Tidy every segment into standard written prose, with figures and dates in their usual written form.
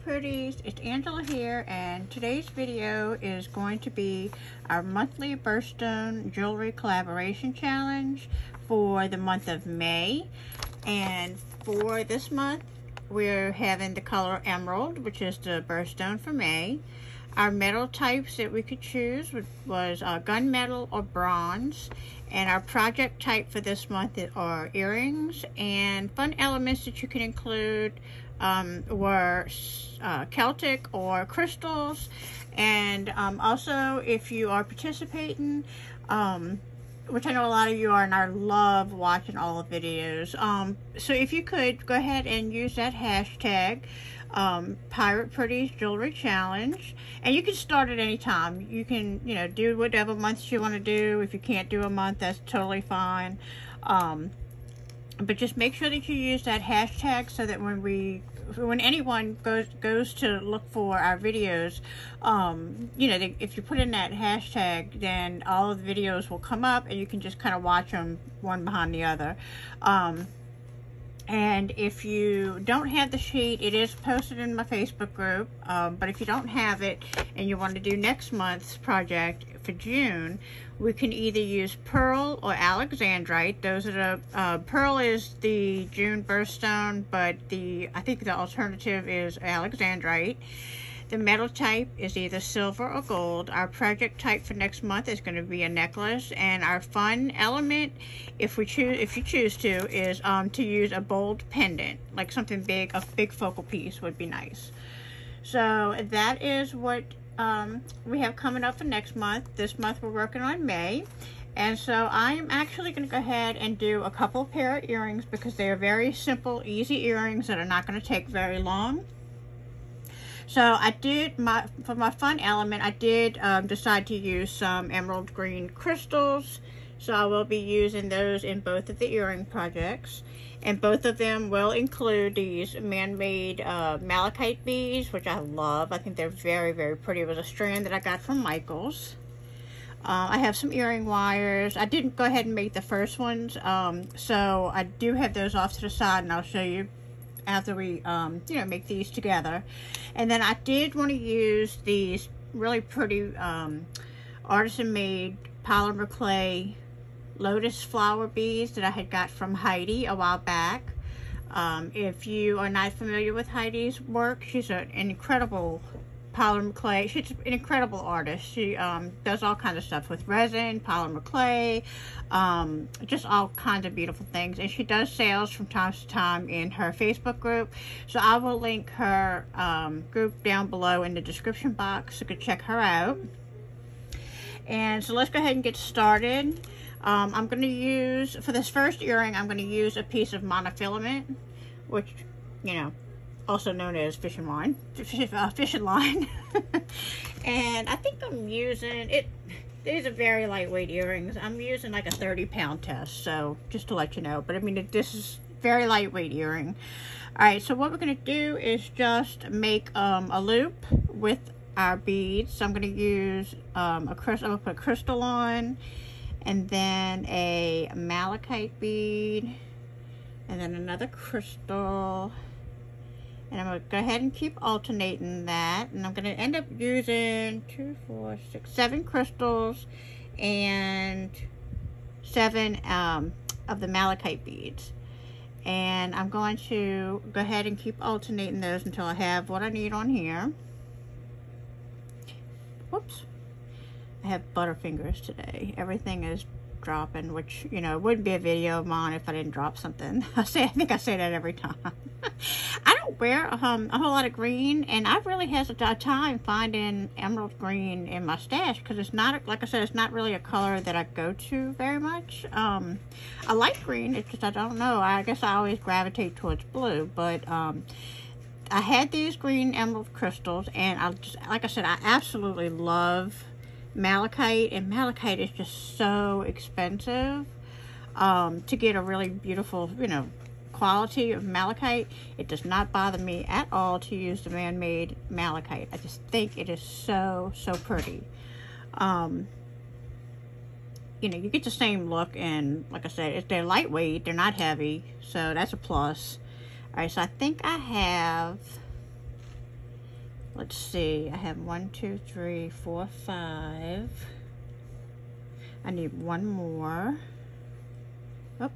Pretties, it's Angela here, and today's video is going to be our monthly Birthstone jewelry collaboration challenge for the month of May. And for this month we're having the color emerald, which is the birthstone for May. Our metal types that we could choose was gunmetal or bronze, and our project type for this month are earrings. And fun elements that you can include were Celtic or crystals. And also, if you are participating, which I know a lot of you are, and I love watching all the videos, so if you could go ahead and use that hashtag Pirate Pretties Jewelry Challenge, and you can start at any time. You can, do whatever months you want to do. If you can't do a month, that's totally fine. But just make sure that you use that hashtag so that when anyone goes to look for our videos, if you put in that hashtag, then all of the videos will come up and you can just kind of watch them one behind the other. And if you don't have the sheet, it is posted in my Facebook group. But if you don't have it and you want to do next month's project for June, we can either use pearl or alexandrite. Those are the pearl is the June birthstone, but I think the alternative is alexandrite. The metal type is either silver or gold. Our project type for next month is going to be a necklace, and our fun element, if you choose to, is to use a bold pendant, like something big. A big focal piece would be nice. So that is what we have coming up for next month. This month we're working on May, and so I am actually going to go ahead and do a couple of pair of earrings because they are very simple, easy earrings that are not going to take very long. So I did, for my fun element, I did decide to use some emerald green crystals. So I will be using those in both of the earring projects. And both of them will include these man-made malachite beads, which I love. I think they're very, very pretty. It was a strand that I got from Michaels. I have some earring wires. I didn't go ahead and make the first ones. So I do have those off to the side, and I'll show you after we make these together. And then I did want to use these really pretty artisan made polymer clay lotus flower beads that I had got from Heidi a while back. If you are not familiar with Heidi's work, she's an incredible polymer clay. She's an incredible artist. She does all kinds of stuff with resin, polymer clay, just all kinds of beautiful things. And she does sales from time to time in her Facebook group. So I will link her group down below in the description box, so you can check her out. And so let's go ahead and get started. I'm going to use, for this first earring, I'm going to use a piece of monofilament, which, also known as fishing line. And I think I'm using it. These are very lightweight earrings. I'm using like a 30-pound test, so just to let you know. But I mean, this is very lightweight earring. All right, so what we're going to do is just make a loop with our beads. So I'm going to use I'm going to put a crystal on, and then a malachite bead, and then another crystal. And I'm going to go ahead and keep alternating that. And I'm going to end up using 2, 4, 6, 7 crystals and 7 of the malachite beads. And I'm going to go ahead and keep alternating those until I have what I need on here. Whoops. I have butterfingers today. Everything is dropping, which, it wouldn't be a video of mine if I didn't drop something. I think I say that every time. I don't wear a whole lot of green, and I really had a time finding emerald green in my stash because it's not, like I said, it's not really a color that I go to very much. I like green, it's just I don't know. I guess I always gravitate towards blue, but I had these green emerald crystals, and like I said, I absolutely love malachite, and malachite is just so expensive. To get a really beautiful, quality of malachite, it does not bother me at all to use the man-made malachite. I just think it is so pretty. You get the same look, and like I said, they're lightweight, they're not heavy, so that's a plus. All right, so I think I have let's see, I have 1, 2, 3, 4, 5. I need one more. Oh.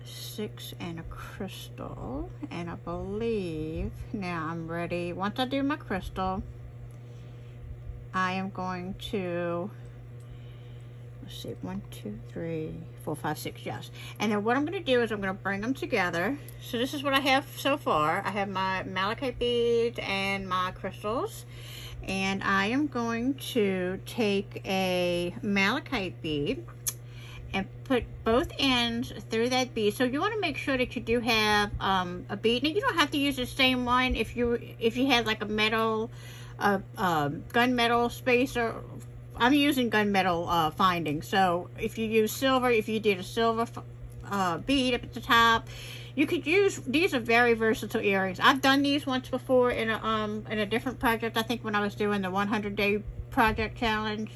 6 and a crystal. And I believe, now I'm ready. Once I do my crystal, I am going to, let's see, 1, 2, 3, 4, 5, 6, yes. And then what I'm going to do is I'm going to bring them together. So this is what I have so far. I have my malachite beads and my crystals. And I am going to take a malachite bead and put both ends through that bead. So you want to make sure that you do have a bead. Now you don't have to use the same one if you have like a metal, gunmetal spacer. I'm using gunmetal finding. So if you use silver, if you did a silver bead up at the top, you could use, these are very versatile earrings. I've done these once before in a different project. I think when I was doing the 100-day project challenge.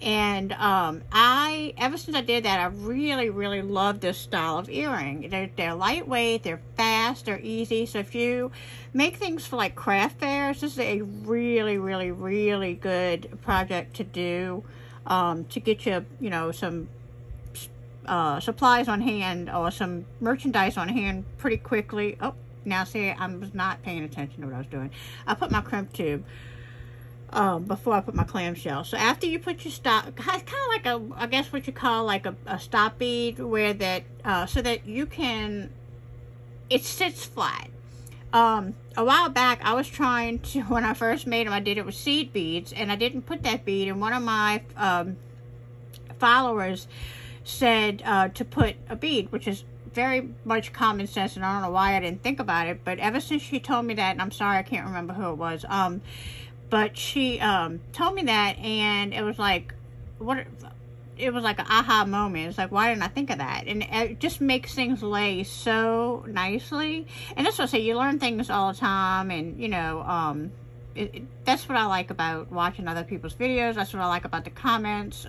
And ever since I did that, I really, really love this style of earring. They're lightweight, they're fast, they're easy. So if you make things for like craft fairs, this is a really, really, really good project to do to get you, you know, some supplies on hand or some merchandise on hand pretty quickly. Oh, now see, I was not paying attention to what I was doing. I put my crimp tube before I put my clamshell. So after you put your stop, kind of like I guess what you call like a stop bead, where that so that you can, it sits flat. A while back I was trying to, when I first made them, I did it with seed beads, and I didn't put that bead, and one of my followers said to put a bead, which is very much common sense, and I don't know why I didn't think about it, but ever since she told me that, and I'm sorry I can't remember who it was, but she told me that, and it was like, it was like an aha moment. It's like, why didn't I think of that? And it just makes things lay so nicely. And that's what I say, you learn things all the time, and you know, that's what I like about watching other people's videos. That's what I like about the comments.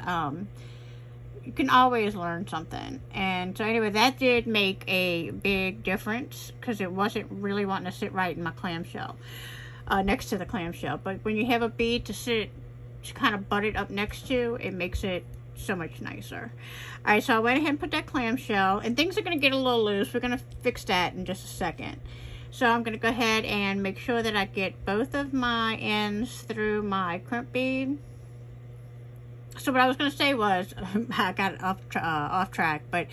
You can always learn something. And so anyway, that did make a big difference, because it wasn't really wanting to sit right in my clamshell, next to the clamshell. But when you have a bead to sit, to kind of butt it up next to, it makes it so much nicer. All right, so I went ahead and put that clamshell, and things are going to get a little loose. We're going to fix that in just a second. So I'm going to go ahead and make sure that I get both of my ends through my crimp bead. So what I was going to say was, I got off track, but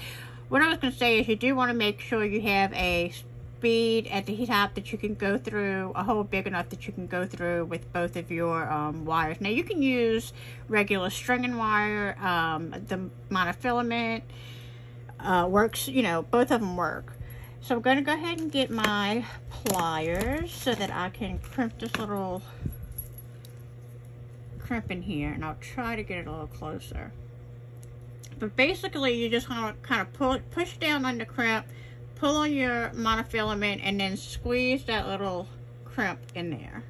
what I was going to say is you do want to make sure you have a bead at the top that you can go through, a hole big enough that you can go through with both of your wires. Now you can use regular string and wire, the monofilament works, you know, both of them work. So I'm going to go ahead and get my pliers so that I can crimp this little crimp in here, and I'll try to get it a little closer. But basically you just want to kind of push down on the crimp, pull on your monofilament, and then squeeze that little crimp in there.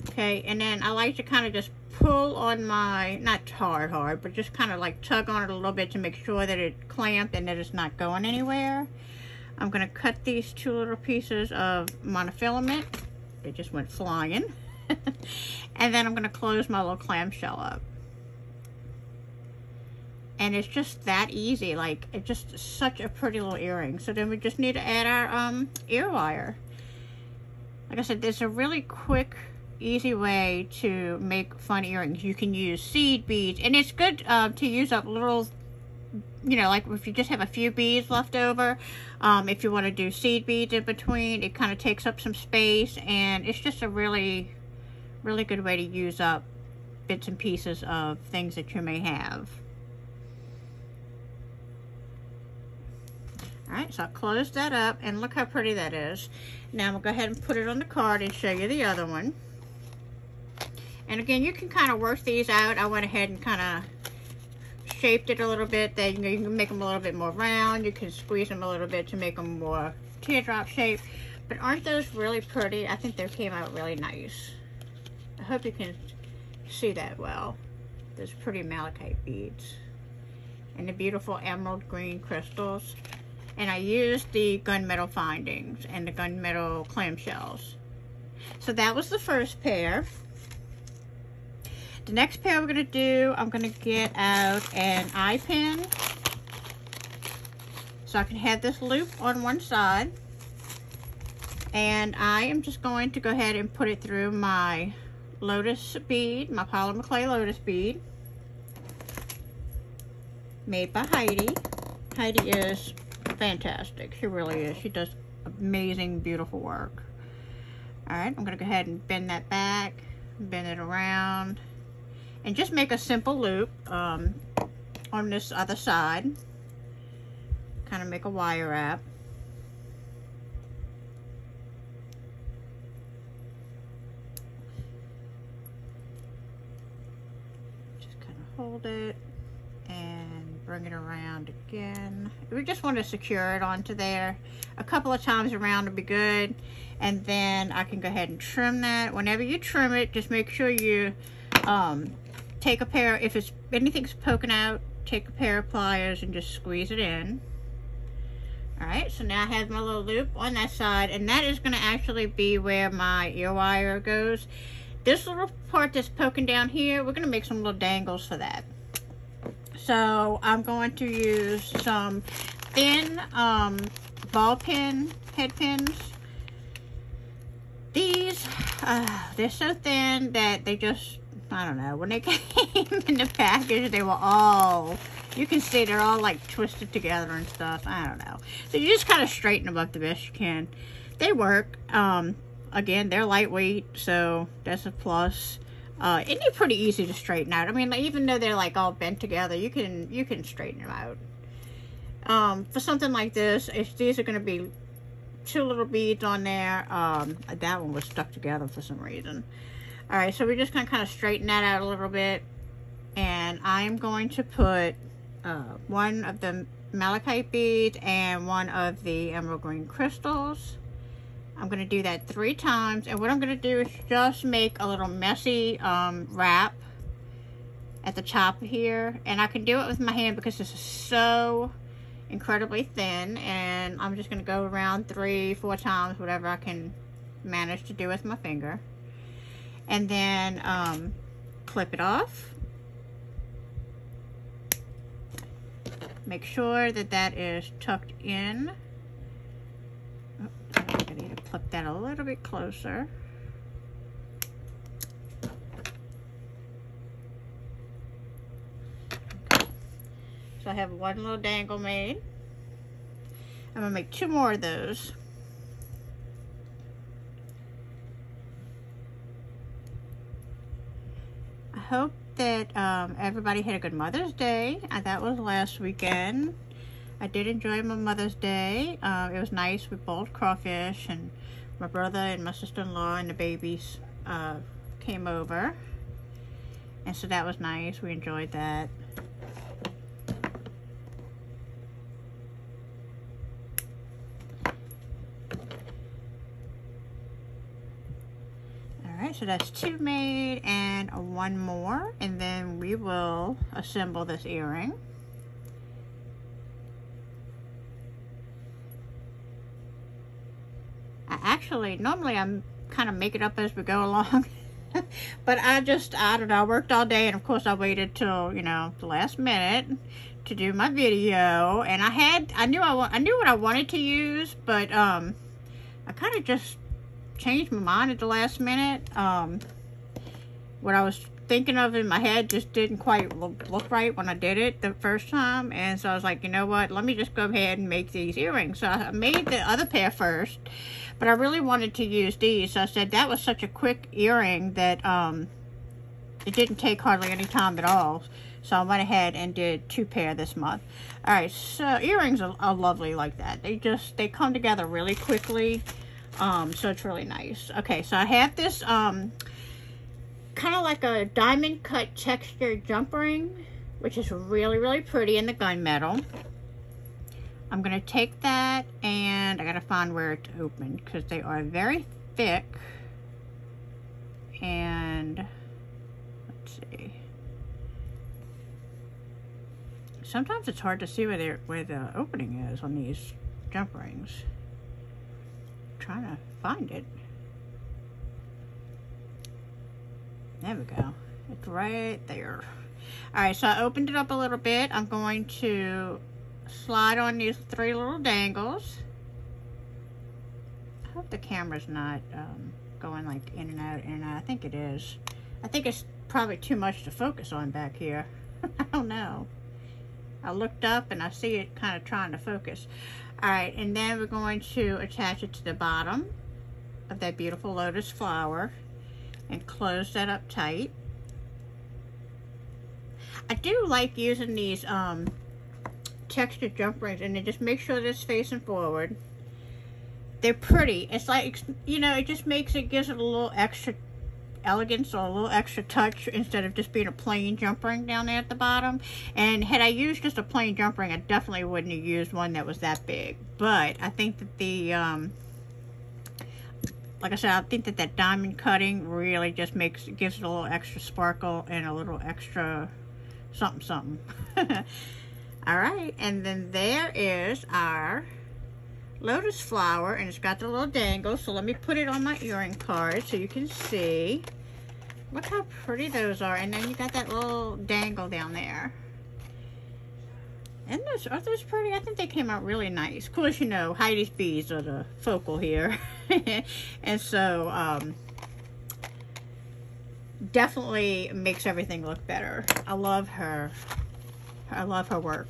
Okay, and then I like to kind of just pull on my, not hard, but just kind of like tug on it a little bit to make sure that it's clamped and that it's not going anywhere. I'm going to cut these two little pieces of monofilament. They just went flying. And then I'm going to close my little clamshell up. And it's just that easy. Like, it's just such a pretty little earring. So then we just need to add our ear wire. Like I said, there's a really quick, easy way to make fun earrings. You can use seed beads, and it's good to use up little, you know, like if you just have a few beads left over. If you want to do seed beads in between, it kind of takes up some space, and it's just a really, really good way to use up bits and pieces of things that you may have. Alright, so I'll close that up, and look how pretty that is. Now I'm going to go ahead and put it on the card and show you the other one. And again, you can kind of work these out. I went ahead and kind of shaped it a little bit. Then you can make them a little bit more round. You can squeeze them a little bit to make them more teardrop shape. But aren't those really pretty? I think they came out really nice. I hope you can see that well. Those pretty malachite beads. And the beautiful emerald green crystals. and I used the gunmetal findings and the gunmetal clamshells. So that was the first pair. The next pair we're going to do, I'm going to get out an eye pin so I can have this loop on one side. And I am just going to go ahead and put it through my lotus bead, my polymer clay lotus bead, made by Heidi. Heidi is fantastic. She really is. She does amazing, beautiful work. Alright, I'm going to go ahead and bend that back, bend it around, and just make a simple loop on this other side. Kind of make a wire wrap. Just kind of hold it and bring it around again. We just want to secure it onto there. A couple of times around would be good, and then I can go ahead and trim that. Whenever you trim it, just make sure you take a pair, if it's anything's poking out, take a pair of pliers and just squeeze it in. Alright, so now I have my little loop on that side, and that is going to actually be where my ear wire goes. This little part that's poking down here, we're going to make some little dangles for that. So I'm going to use some thin ball pin head pins. These, they're so thin that they just, I don't know, when they came in the package, they were all, you can see they're all like twisted together and stuff. I don't know. So you just kind of straighten them up the best you can. They work. Again, they're lightweight, so that's a plus. And they're pretty easy to straighten out. I mean, like, even though they're like all bent together, you can straighten them out. For something like this, if these are going to be 2 little beads on there, that one was stuck together for some reason. Alright, so we're just going to kind of straighten that out a little bit. And I'm going to put one of the malachite beads and one of the emerald green crystals. I'm going to do that 3 times. And what I'm going to do is just make a little messy wrap at the top here. And I can do it with my hand because this is so incredibly thin. And I'm just going to go around 3-4 times, whatever I can manage to do with my finger. And then clip it off. Make sure that that is tucked in. Oh, I need to clip that a little bit closer. Okay. So I have one little dangle made. I'm going to make 2 more of those. I hope that everybody had a good Mother's Day. That was last weekend. I did enjoy my Mother's Day. It was nice. We boiled crawfish, and my brother and my sister-in-law and the babies came over. And so that was nice. We enjoyed that. Alright, so that's 2 made and 1 more, and then we will assemble this earring. Normally I'm kind of make it up as we go along, but I don't know, I worked all day, and of course I waited till, you know, the last minute to do my video, and I knew what I wanted to use, but I kind of just changed my mind at the last minute. What I was thinking of in my head just didn't quite look right when I did it the first time, and so I was like, you know what, let me just go ahead and make these earrings. So I made the other pair first, but I really wanted to use these, so I said that was such a quick earring that it didn't take hardly any time at all, so I went ahead and did 2 pair this month. Alright, so earrings are lovely like that. They come together really quickly. So it's really nice. Okay, so I have this kind of like a diamond cut textured jump ring, which is really, really pretty in the gunmetal. I'm going to take that, and I got to find where it's open because they are very thick. And let's see. Sometimes it's hard to see where the opening is on these jump rings. Trying to find it. There we go. It's right there. Alright, so I opened it up a little bit. I'm going to slide on these 3 little dangles. I hope the camera's not going like in and out, in and out. I think it is. I think it's probably too much to focus on back here. I don't know. I looked up and I see it kind of trying to focus. Alright, and then we're going to attach it to the bottom of that beautiful lotus flower and close that up tight. I do like using these textured jump rings, and then just make sure this facing forward. They're pretty. It's like, you know, it just makes it, gives it a little extra elegance or a little extra touch instead of just being a plain jump ring down there at the bottom. And had I used just a plain jump ring, I definitely wouldn't have used one that was that big. But I think that the like I said, I think that that diamond cutting really just gives it a little extra sparkle and a little extra something something. All right, and then there is our lotus flower, and it's got the little dangle. So let me put it on my earring card so you can see. Look how pretty those are. And then you got that little dangle down there. And are those pretty? I think they came out really nice. Of course, you know, Heidi's beads are the focal here. And so definitely makes everything look better. I love her. I love her work.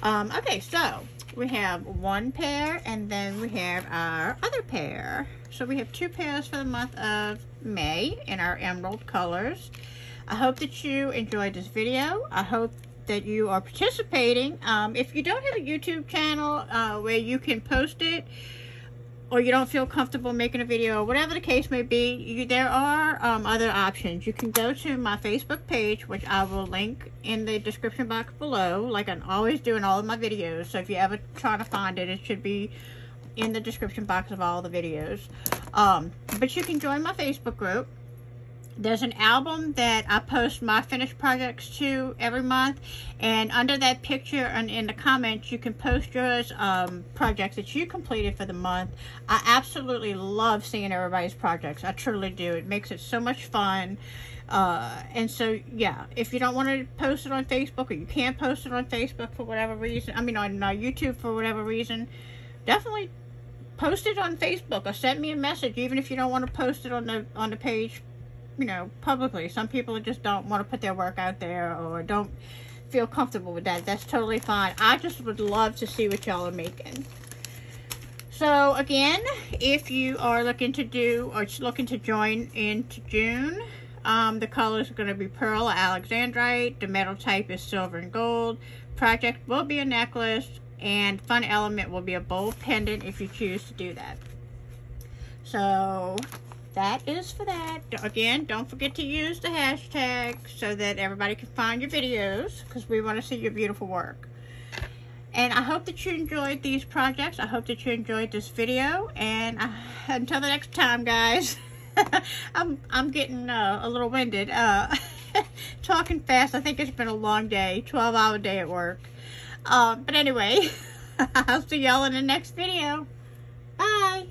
Okay, so we have 1 pair, and then we have our other pair. So we have 2 pairs for the month of May in our emerald colors. I hope that you enjoyed this video. I hope that you are participating. If you don't have a YouTube channel where you can post it, or you don't feel comfortable making a video, or whatever the case may be, there are other options. You can go to my Facebook page, which I will link in the description box below, like I'm always doing all of my videos. So if you ever try to find it, it should be in the description box of all the videos. But you can join my Facebook group. There's an album that I post my finished projects to every month, and under that picture and in the comments you can post yours projects that you completed for the month. I absolutely love seeing everybody's projects. I truly do. It makes it so much fun. And so yeah, if you don't want to post it on Facebook, or you can't post it on Facebook for whatever reason, I mean on YouTube for whatever reason, definitely post it on Facebook or send me a message, even if you don't want to post it on the page, you know, publicly. Some people just don't want to put their work out there or don't feel comfortable with that. That's totally fine. I just would love to see what y'all are making. So again, if you are looking to do or looking to join into June, the colors are going to be pearl or alexandrite. The metal type is silver and gold. Project will be a necklace, and fun element will be a bold pendant if you choose to do that. So that is for that. Again, don't forget to use the hashtag so that everybody can find your videos, because we want to see your beautiful work. And I hope that you enjoyed these projects. I hope that you enjoyed this video. And until the next time, guys, I'm getting a little winded. Talking fast. I think it's been a long day, 12-hour day at work. But anyway, I'll see y'all in the next video. Bye.